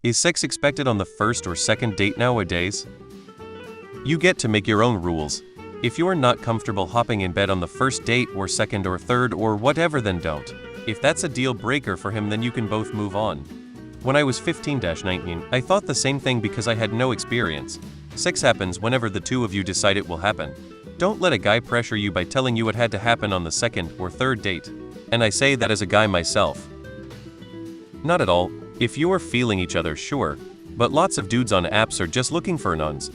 Is sex expected on the first or second date nowadays? You get to make your own rules. If you're not comfortable hopping in bed on the first date or second or third or whatever, then don't. If that's a deal breaker for him, then you can both move on. When I was 15-19, I thought the same thing because I had no experience. Sex happens whenever the two of you decide it will happen. Don't let a guy pressure you by telling you it had to happen on the second or third date. And I say that as a guy myself. Not at all. If you're feeling each other, sure. But lots of dudes on apps are just looking for nuns.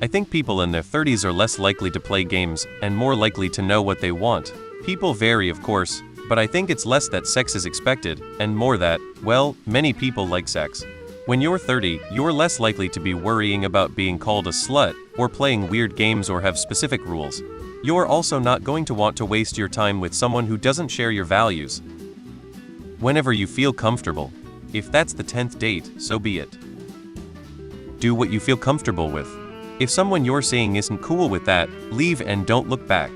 I think people in their 30s are less likely to play games and more likely to know what they want. People vary, of course, but I think it's less that sex is expected and more that, well, many people like sex. When you're 30, you're less likely to be worrying about being called a slut or playing weird games or have specific rules. You're also not going to want to waste your time with someone who doesn't share your values. Whenever you feel comfortable. If that's the 10th date, so be it. Do what you feel comfortable with. If someone you're seeing isn't cool with that, leave and don't look back.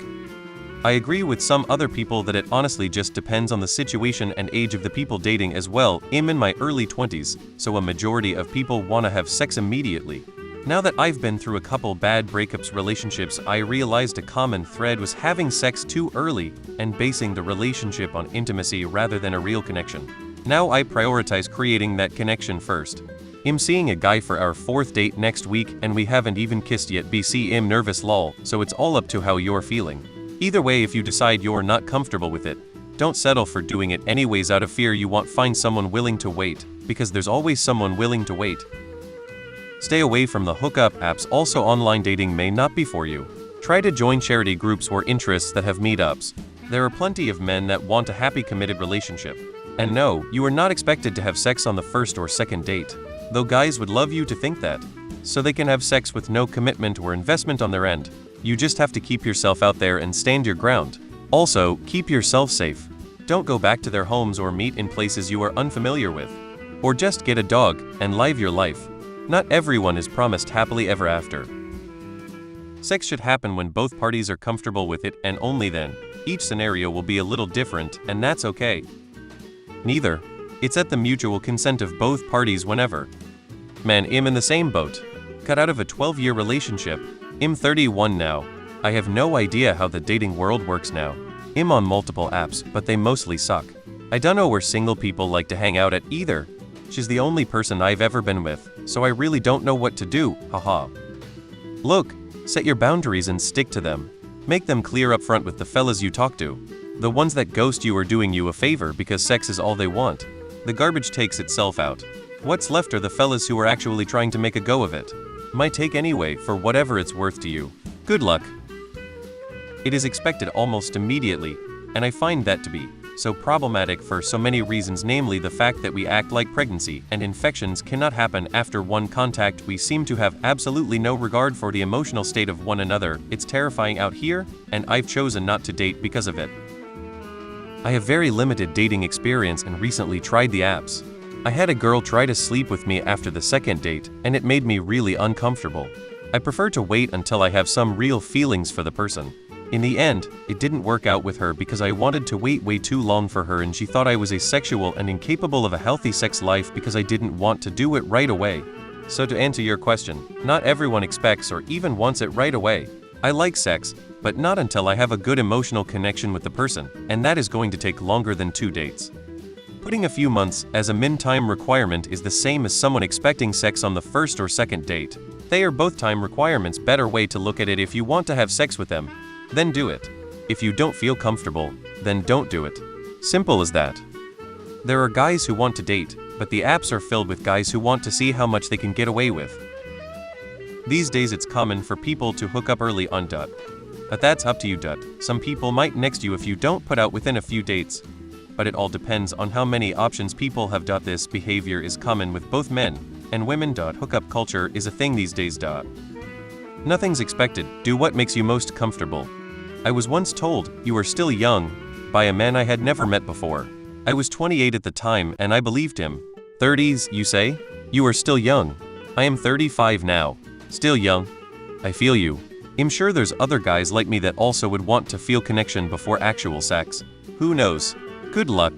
I agree with some other people that it honestly just depends on the situation and age of the people dating as well. I'm in my early 20s, so a majority of people want to have sex immediately. Now that I've been through a couple bad breakups relationships, I realized a common thread was having sex too early and basing the relationship on intimacy rather than a real connection. Now I prioritize creating that connection first. I'm seeing a guy for our 4th date next week and we haven't even kissed yet. BC I'm nervous lol, so it's all up to how you're feeling. Either way, if you decide you're not comfortable with it, don't settle for doing it anyways out of fear. You won't find someone willing to wait, because there's always someone willing to wait. Stay away from the hookup apps. Also, online dating may not be for you. Try to join charity groups or interests that have meetups. There are plenty of men that want a happy committed relationship. And no, you are not expected to have sex on the first or second date. Though guys would love you to think that. So they can have sex with no commitment or investment on their end. You just have to keep yourself out there and stand your ground. Also, keep yourself safe. Don't go back to their homes or meet in places you are unfamiliar with. Or just get a dog and live your life. Not everyone is promised happily ever after. Sex should happen when both parties are comfortable with it, and only then. Each scenario will be a little different, and that's okay. Neither. It's at the mutual consent of both parties whenever. Man, I'm in the same boat. Cut out of a 12-year relationship. I'm 31 now. I have no idea how the dating world works now. I'm on multiple apps, but they mostly suck. I don't know where single people like to hang out at either. She's the only person I've ever been with, so I really don't know what to do, haha. Look, set your boundaries and stick to them. Make them clear up front with the fellas you talk to. The ones that ghost you are doing you a favor because sex is all they want. The garbage takes itself out. What's left are the fellas who are actually trying to make a go of it. My take anyway, for whatever it's worth to you. Good luck. It is expected almost immediately, and I find that to be so problematic for so many reasons, namely the fact that we act like pregnancy and infections cannot happen after one contact. We seem to have absolutely no regard for the emotional state of one another. It's terrifying out here, and I've chosen not to date because of it. I have very limited dating experience and recently tried the apps. I had a girl try to sleep with me after the second date, and it made me really uncomfortable. I prefer to wait until I have some real feelings for the person. In the end, it didn't work out with her because I wanted to wait way too long for her, and she thought I was asexual and incapable of a healthy sex life because I didn't want to do it right away. So to answer your question, not everyone expects or even wants it right away. I like sex, but not until I have a good emotional connection with the person, and that is going to take longer than 2 dates. Putting a few months as a min time requirement is the same as someone expecting sex on the first or second date. They are both time requirements. Better way to look at it: if you want to have sex with them, then do it. If you don't feel comfortable, then don't do it. Simple as that. There are guys who want to date, but the apps are filled with guys who want to see how much they can get away with. These days it's common for people to hook up early on. But that's up to you. Some people might next you if you don't put out within a few dates. But it all depends on how many options people have. This behavior is common with both men and women. Hookup culture is a thing these days. Nothing's expected. Do what makes you most comfortable. I was once told, "You are still young," by a man I had never met before. I was 28 at the time and I believed him. 30s, you say? You are still young. I am 35 now. Still young. I feel you. I'm sure there's other guys like me that also would want to feel connection before actual sex. Who knows? Good luck.